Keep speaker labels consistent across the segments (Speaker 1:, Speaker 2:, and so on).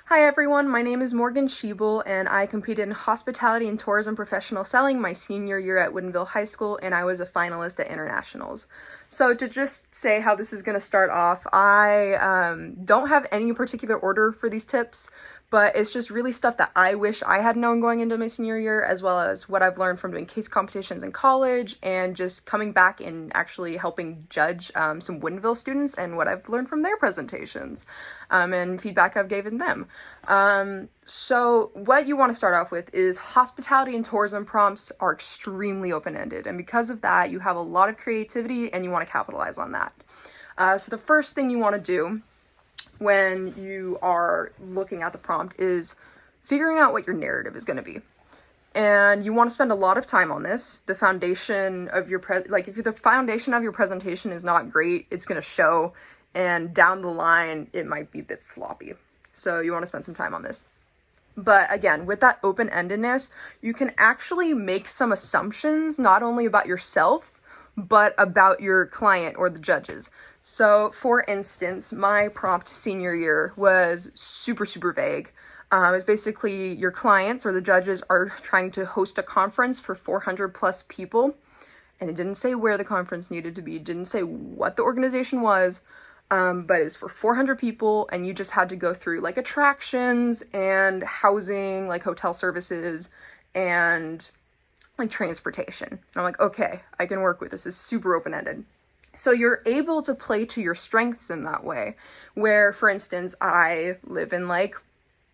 Speaker 1: Hi everyone, my name is Morgan Schiebel and I competed in hospitality and tourism professional selling my senior year at Woodinville High School, and I was a finalist at internationals. So to just say how this is going to start off, I don't have any particular order for these tips, but it's just really stuff that I wish I had known going into my senior year, as well as what I've learned from doing case competitions in college and just coming back and actually helping judge some Woodinville students and what I've learned from their presentations and feedback I've given them. So what you want to start off with is hospitality and tourism prompts are extremely open-ended, and because of that, you have a lot of creativity and you want to capitalize on that. So the first thing you want to do when you are looking at the prompt is figuring out what your narrative is going to be. And you want to spend a lot of time on this. The foundation of your if the foundation of your presentation is not great, it's going to show, and down the line it might be a bit sloppy. So you want to spend some time on this. But again, with that open-endedness, you can actually make some assumptions not only about yourself, but about your client or the judges. So for instance, my prompt senior year was super vague. It's basically your clients or the judges are trying to host a conference for 400 plus people. And it didn't say where the conference needed to be. It didn't say what the organization was. But it was for 400 people, and you just had to go through like attractions and housing, like hotel services and like transportation. And I'm like, okay, I can work with this. It's super open-ended. So you're able to play to your strengths in that way, where, for instance, I live in like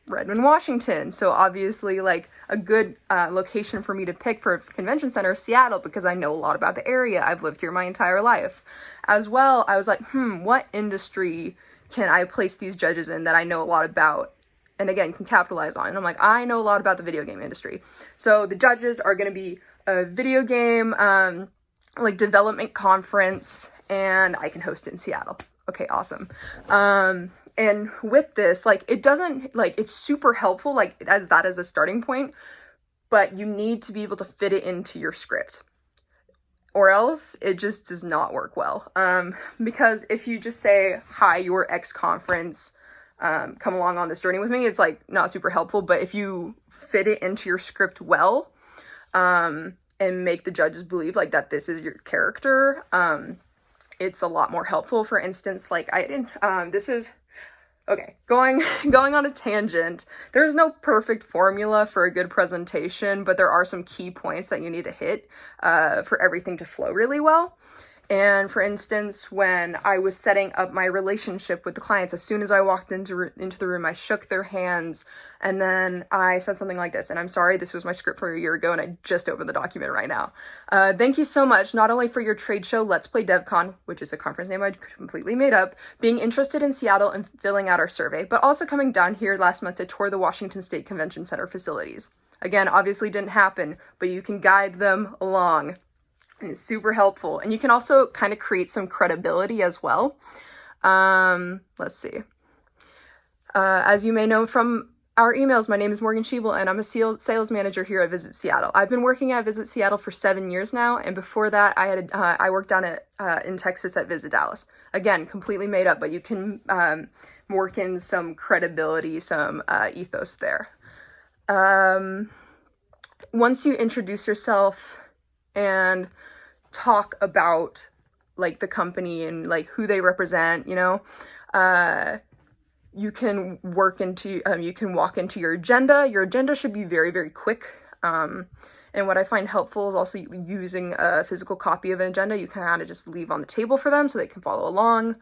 Speaker 1: Redmond, Washington. So obviously like a good location for me to pick for a convention center is Seattle, because I know a lot about the area. I've lived here my entire life. As well, I was like, what industry can I place these judges in that I know a lot about, and again, can capitalize on? And I'm like, I know a lot about the video game industry. So the judges are going to be a video game like development conference, and I can host it in Seattle. Okay, awesome. And with this, like, it doesn't, like, it's super helpful, like, as a starting point, but you need to be able to fit it into your script, or else it just does not work well. Because if you just say, hi, your X conference, come along on this journey with me, it's, like, not super helpful. But if you fit it into your script well, and make the judges believe, like, that this is your character, it's a lot more helpful. For instance, like, okay, going on a tangent, there's no perfect formula for a good presentation, but there are some key points that you need to hit for everything to flow really well. And for instance, when I was setting up my relationship with the clients, as soon as I walked into the room, I shook their hands, and then I said something like this, and I'm sorry, this was my script for a year ago, and I just opened the document right now. Thank you so much, not only for your trade show, Let's Play DevCon, which is a conference name I completely made up, being interested in Seattle and filling out our survey, but also coming down here last month to tour the Washington State Convention Center facilities. Again, obviously didn't happen, but you can guide them along. And it's super helpful. And you can also kind of create some credibility as well. Let's see. As you may know from our emails, my name is Morgan Schiebel, and I'm a sales manager here at Visit Seattle. I've been working at Visit Seattle for 7 years now, and before that, I worked down in Texas at Visit Dallas. Again, completely made up, but you can work in some credibility, some ethos there. Once you introduce yourself and talk about like the company and like who they represent, you know, you can walk into your agenda. Your agenda should be very quick. And what I find helpful is also using a physical copy of an agenda. You can kind of just leave on the table for them so they can follow along.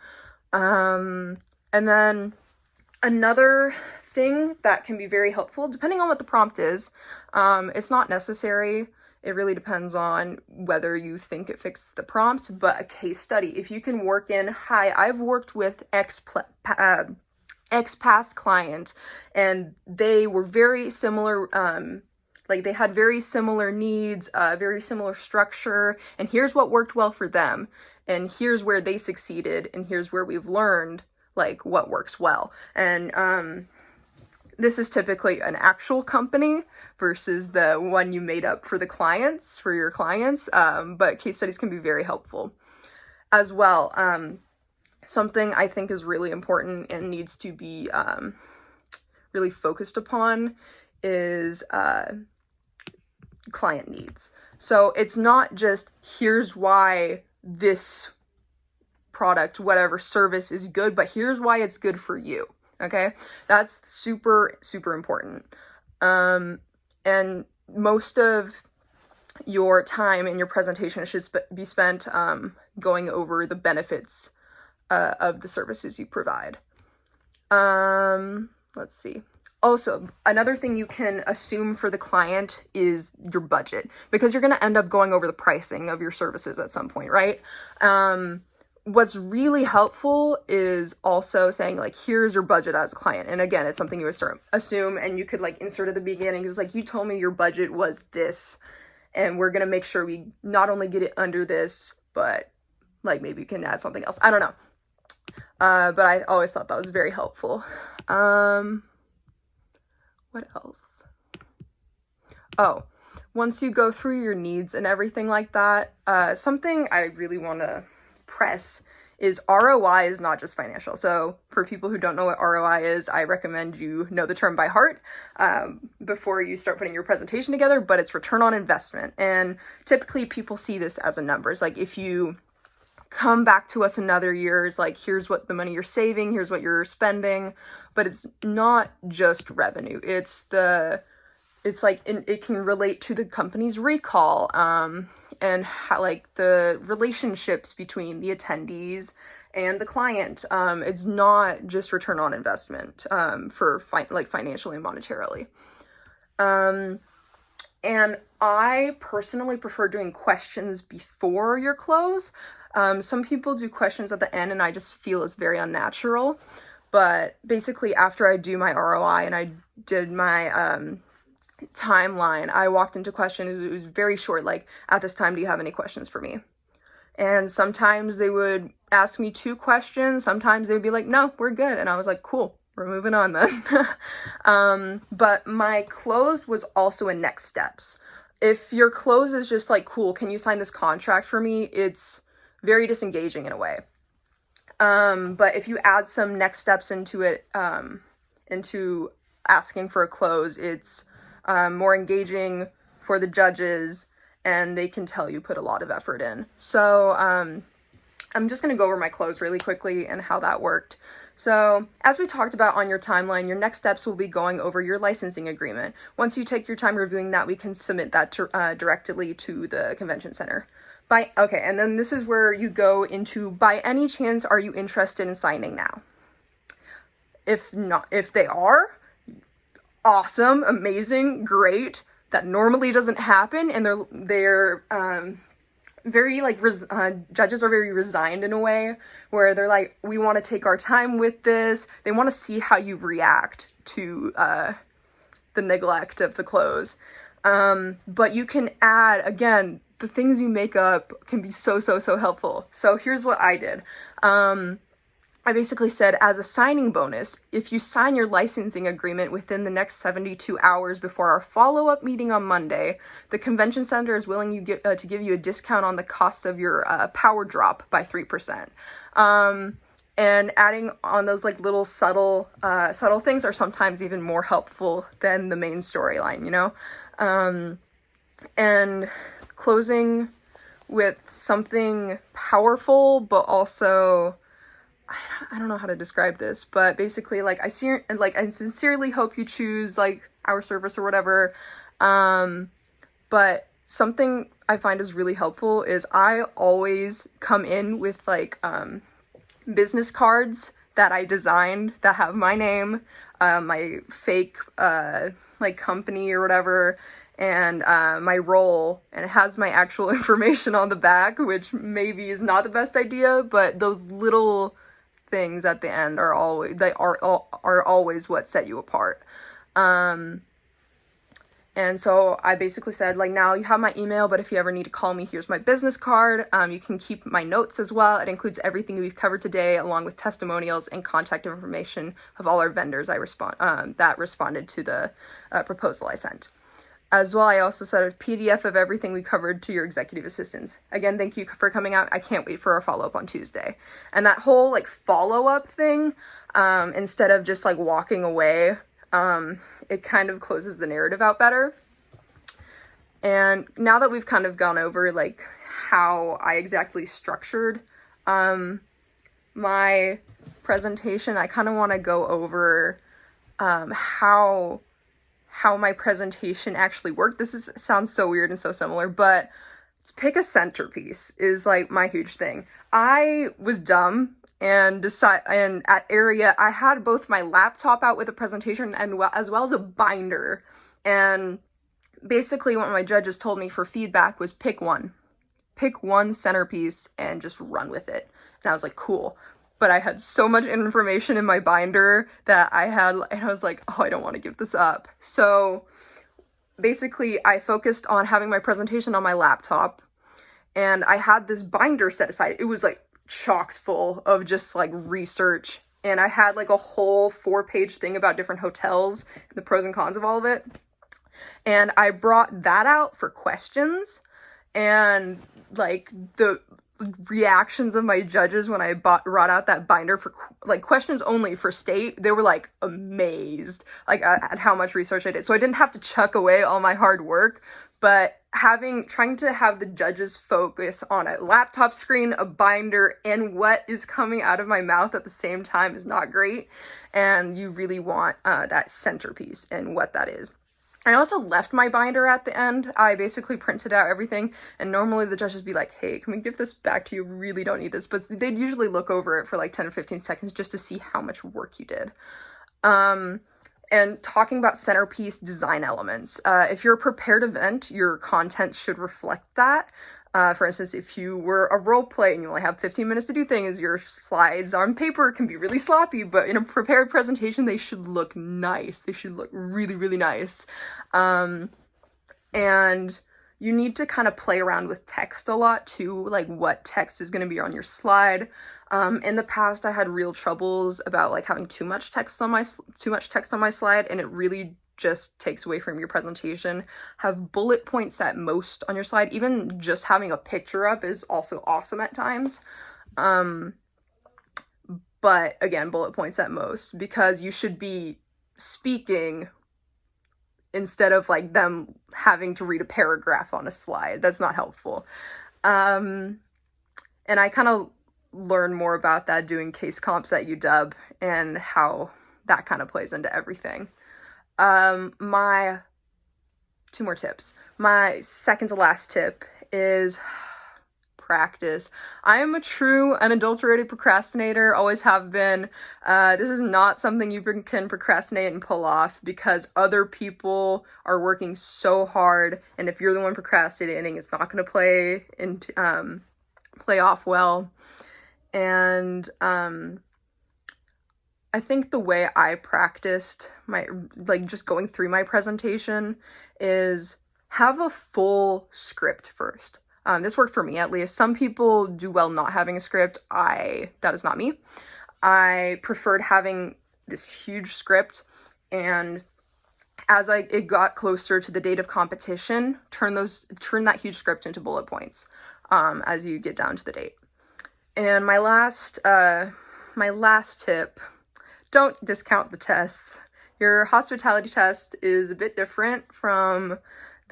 Speaker 1: And then another thing that can be very helpful, depending on what the prompt is, it's not necessary. It really depends on whether you think it fixes the prompt, but a case study. If you can work in, hi, I've worked with X past client, and they were very similar, like they had very similar needs, very similar structure, and here's what worked well for them, and here's where they succeeded, and here's where we've learned, like, what works well. And this is typically an actual company versus the one you made up for your clients, but case studies can be very helpful. as well. Something I think is really important and needs to be really focused upon is client needs. So it's not just here's why this product, whatever service is good, but here's why it's good for you. Okay, that's super, super important. And most of your time in your presentation should be spent going over the benefits of the services you provide. Let's see. Also, another thing you can assume for the client is your budget, because you're going to end up going over the pricing of your services at some point, right? What's really helpful is also saying, like, here's your budget as a client. And again, it's something you would assume, and you could, like, insert at the beginning. It's like, you told me your budget was this, and we're going to make sure we not only get it under this, but, like, maybe you can add something else. I don't know. But I always thought that was very helpful. What else? Oh, once you go through your needs and everything like that, something I really want to press is ROI is not just financial. So for people who don't know what ROI is, I recommend you know the term by heart before you start putting your presentation together, but it's return on investment. And typically people see this as a number. It's like, if you come back to us another year, it's like, here's what the money you're saving, here's what you're spending, but it's not just revenue. It's like, it can relate to the company's recall, and how, like, the relationships between the attendees and the client. It's not just return on investment, for financially and monetarily. And I personally prefer doing questions before your close. Some people do questions at the end, and I just feel it's very unnatural. But basically, after I do my ROI and I did my timeline, I walked into questions. It was very short, like, at this time, do you have any questions for me? And sometimes they would ask me 2 questions. Sometimes they would be like, no, we're good. And I was like, cool, we're moving on then. But my close was also a next steps. If your close is just like, cool, can you sign this contract for me? It's very disengaging in a way. But if you add some next steps into it, into asking for a close, it's more engaging for the judges, and they can tell you put a lot of effort in. So I'm just going to go over my close really quickly and how that worked. So as we talked about on your timeline, your next steps will be going over your licensing agreement. Once you take your time reviewing that, we can submit that directly to the convention center. Okay, and then this is where you go into, by any chance, are you interested in signing now? If not, if they are, awesome, amazing, great. That normally doesn't happen, and they're very, like, judges are very resigned in a way where they're like, we want to take our time with this. They want to see how you react to the neglect of the close. But you can add, again, the things you make up can be so helpful. So here's what I did. I basically said, as a signing bonus, if you sign your licensing agreement within the next 72 hours before our follow-up meeting on Monday, the convention center is willing to give you a discount on the cost of your power drop by 3%. And adding on those, like, little subtle things are sometimes even more helpful than the main storyline, you know? And closing with something powerful, but also, I don't know how to describe this, but basically, like, I sincerely hope you choose, like, our service or whatever. But something I find is really helpful is I always come in with, like, business cards that I designed that have my name, my fake, like, company or whatever, and my role, and it has my actual information on the back, which maybe is not the best idea, but those little things at the end are always what set you apart. And so I basically said, like, now you have my email, but if you ever need to call me, here's my business card. You can keep my notes as well. It includes everything we've covered today, along with testimonials and contact information of all our vendors that responded to the proposal I sent. As well, I also sent a PDF of everything we covered to your executive assistants. Again, thank you for coming out. I can't wait for our follow-up on Tuesday. And that whole like follow-up thing, instead of just like walking away, it kind of closes the narrative out better. And now that we've kind of gone over like how I exactly structured my presentation, I kind of want to go over how my presentation actually worked. Sounds so weird and so similar, but pick a centerpiece is like my huge thing. I was dumb and at area I had both my laptop out with a presentation and as well as a binder. And basically what my judges told me for feedback was pick one centerpiece and just run with it. And I was like, cool. But I had so much information in my binder and I was like, oh, I don't want to give this up. So basically I focused on having my presentation on my laptop, and I had this binder set aside. It was like chock full of just like research, and I had like a whole 4-page thing about different hotels, the pros and cons of all of it. And I brought that out for questions, and like the reactions of my judges when I brought out that binder for like questions only for state, they were like amazed like at how much research I did. So I didn't have to chuck away all my hard work, but trying to have the judges focus on a laptop screen, a binder, and what is coming out of my mouth at the same time is not great. And you really want that centerpiece and what that is. I also left my binder at the end. I basically printed out everything, and normally the judges would be like, hey, can we give this back to you? We really don't need this. But they'd usually look over it for like 10 or 15 seconds just to see how much work you did. And talking about centerpiece design elements, if you're a prepared event, your content should reflect that. For instance, if you were a role play and you only have 15 minutes to do things, your slides on paper can be really sloppy, but in a prepared presentation, they should look nice. They should look really, really nice. And you need to kind of play around with text a lot too, like what text is going to be on your slide. In the past, I had real troubles about like having too much text on my slide, and it really just takes away from your presentation. Have bullet points at most on your slide. Even just having a picture up is also awesome at times. But again, bullet points at most, because you should be speaking instead of like them having to read a paragraph on a slide. That's not helpful. And I kind of learned more about that doing case comps at UW and how that kind of plays into everything. My 2 more tips. My second to last tip is practice. I am a true unadulterated procrastinator, always have been. This is not something you can procrastinate and pull off, because other people are working so hard, and if you're the one procrastinating, it's not going to play off well. And I think the way I practiced just going through my presentation is have a full script first. This worked for me, at least. Some people do well not having a script. That is not me. I preferred having this huge script, and as it got closer to the date of competition, turn that huge script into bullet points, as you get down to the date. And my last tip, don't discount the tests. Your hospitality test is a bit different from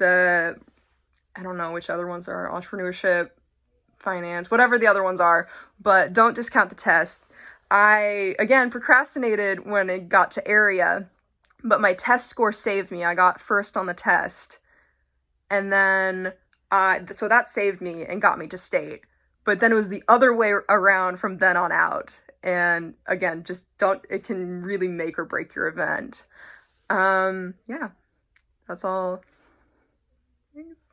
Speaker 1: I don't know which other ones are, entrepreneurship, finance, whatever the other ones are, but don't discount the test. I, again, procrastinated when it got to area, but my test score saved me. I got first on the test, and then, so that saved me and got me to state. But then it was the other way around from then on out. And again, it can really make or break your event. Yeah, that's all. Thanks.